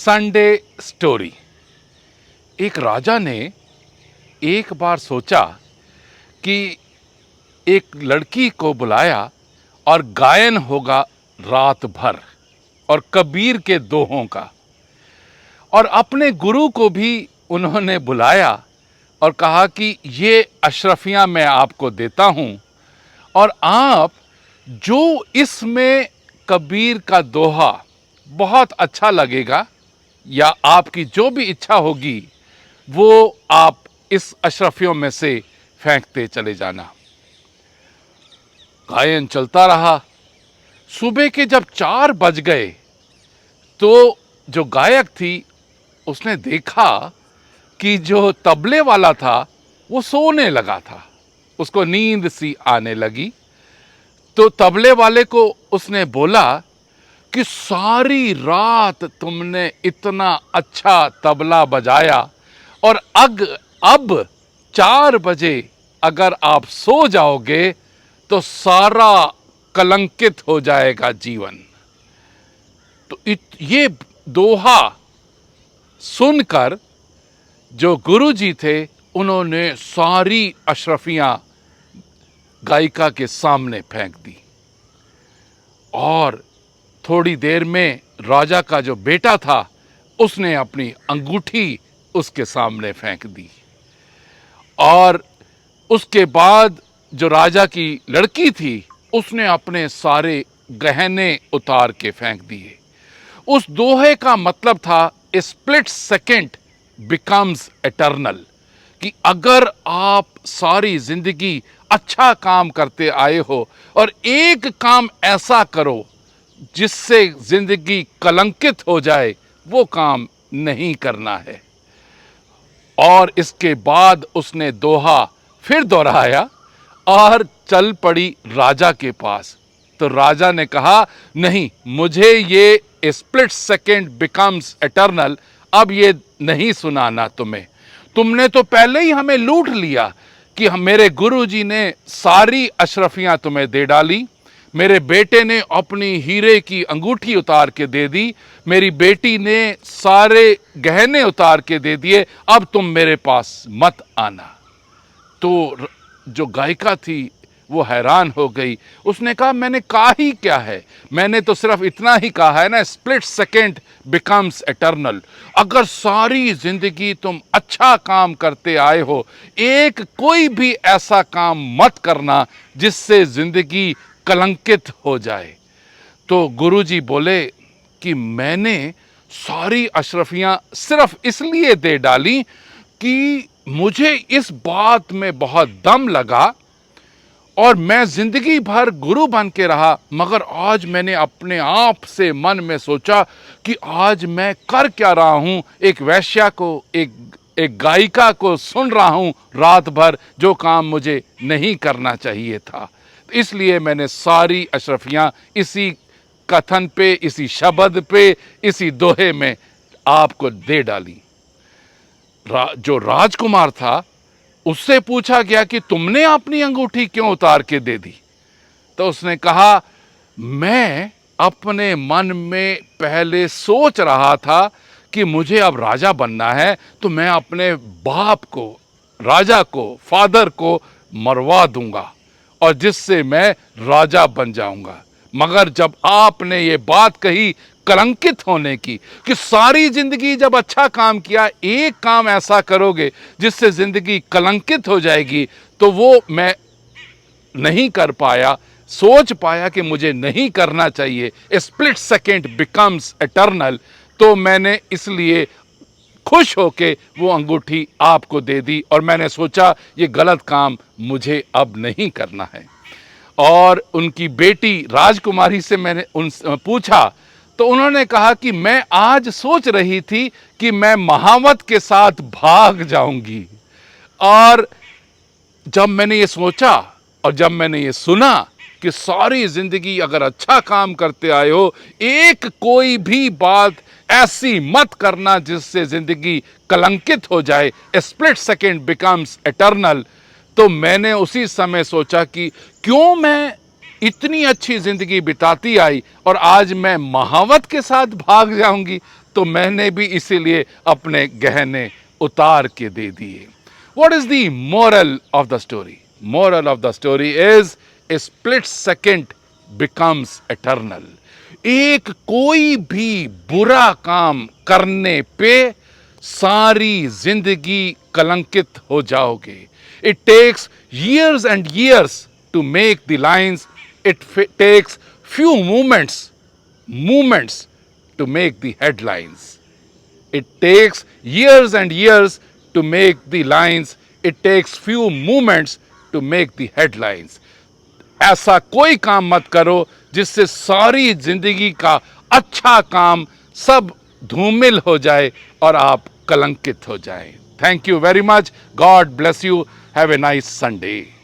Sunday story. एक राजा ने एक बार सोचा कि एक लड़की को बुलाया और गायन होगा रात भर और कबीर के दोहों का। और अपने गुरु को भी उन्होंने बुलाया और कहा कि ये अशरफियां मैं आपको देता हूं और आप जो इसमें कबीर का दोहा बहुत अच्छा लगेगा या आपकी जो भी इच्छा होगी वो आप इस अशरफियों में से फेंकते चले जाना। गायन चलता रहा। सुबह के जब 4 बज गए तो जो गायक थी उसने देखा कि जो तबले वाला था वो सोने लगा था, उसको नींद सी आने लगी। तो तबले वाले को उसने बोला कि सारी रात तुमने इतना अच्छा तबला बजाया और अब 4 बजे अगर आप सो जाओगे तो सारा कलंकित हो जाएगा जीवन। तो ये दोहा सुनकर जो गुरुजी थे उन्होंने सारी अशरफियां गायिका के सामने फेंक दी और थोड़ी देर में राजा का जो बेटा था उसने अपनी अंगूठी उसके सामने फेंक दी और उसके बाद जो राजा की लड़की थी उसने अपने सारे गहने उतार के फेंक दिए। उस दोहे का मतलब था ए स्प्लिट सेकेंड बिकम्स एटर्नल, कि अगर आप सारी जिंदगी अच्छा काम करते आए हो और एक काम ऐसा करो जिससे जिंदगी कलंकित हो जाए, वो काम नहीं करना है। और इसके बाद उसने दोहा फिर दोहराया और चल पड़ी राजा के पास। तो राजा ने कहा नहीं, मुझे ये स्प्लिट सेकेंड बिकम्स एटर्नल अब ये नहीं सुनाना तुम्हें। तुमने तो पहले ही हमें लूट लिया कि मेरे गुरुजी ने सारी अशरफियां तुम्हें दे डाली, मेरे बेटे ने अपनी हीरे की अंगूठी उतार के दे दी, मेरी बेटी ने सारे गहने उतार के दे दिए, अब तुम मेरे पास मत आना। तो जो गायिका थी वो हैरान हो गई। उसने कहा मैंने कहा ही क्या है, मैंने तो सिर्फ इतना ही कहा है ना, स्प्लिट सेकेंड बिकम्स एटर्नल। अगर सारी जिंदगी तुम अच्छा काम करते आए हो, एक कोई भी ऐसा काम मत करना जिससे जिंदगी कलंकित हो जाए। तो गुरुजी बोले कि मैंने सारी अशरफियां सिर्फ इसलिए दे डाली कि मुझे इस बात में बहुत दम लगा और मैं जिंदगी भर गुरु बन के रहा, मगर आज मैंने अपने आप से मन में सोचा कि आज मैं कर क्या रहा हूं। एक वैश्या को, एक गायिका को सुन रहा हूं रात भर, जो काम मुझे नहीं करना चाहिए था। इसलिए मैंने सारी अशरफियां इसी कथन पे, इसी शब्द पे, इसी दोहे में आपको दे डाली। जो राजकुमार था उससे पूछा गया कि तुमने अपनी अंगूठी क्यों उतार के दे दी। तो उसने कहा मैं अपने मन में पहले सोच रहा था कि मुझे अब राजा बनना है, तो मैं अपने बाप को, राजा को, फादर को मरवा दूंगा और जिससे मैं राजा बन जाऊंगा। मगर जब आपने ये बात कही कलंकित होने की, कि सारी जिंदगी जब अच्छा काम किया एक काम ऐसा करोगे जिससे जिंदगी कलंकित हो जाएगी, तो वो मैं नहीं कर पाया, सोच पाया कि मुझे नहीं करना चाहिए। Split second becomes eternal. तो मैंने इसलिए खुश होके वो अंगूठी आपको दे दी और मैंने सोचा ये गलत काम मुझे अब नहीं करना है। और उनकी बेटी राजकुमारी से मैंने पूछा तो उन्होंने कहा कि मैं आज सोच रही थी कि मैं महावत के साथ भाग जाऊंगी। और जब मैंने ये सोचा और जब मैंने ये सुना कि सारी जिंदगी अगर अच्छा काम करते आए हो, एक कोई भी बात ऐसी मत करना जिससे जिंदगी कलंकित हो जाए, स्प्लिट सेकेंड बिकम्स एटर्नल। तो मैंने उसी समय सोचा कि क्यों मैं इतनी अच्छी जिंदगी बिताती आई और आज मैं महावत के साथ भाग जाऊंगी, तो मैंने भी इसीलिए अपने गहने उतार के दे दिए। What is the moral of the story? Moral of the story is a split second becomes eternal. एक कोई भी बुरा काम करने पे सारी जिंदगी कलंकित हो जाओगे। It takes years and years to make the lines. It takes few moments to make the headlines. It takes years and years to make the lines. It takes few moments to make the headlines. ऐसा कोई काम मत करो जिससे सारी जिंदगी का अच्छा काम सब धूमिल हो जाए और आप कलंकित हो जाएं। Thank you very much. God bless you. Have a nice Sunday.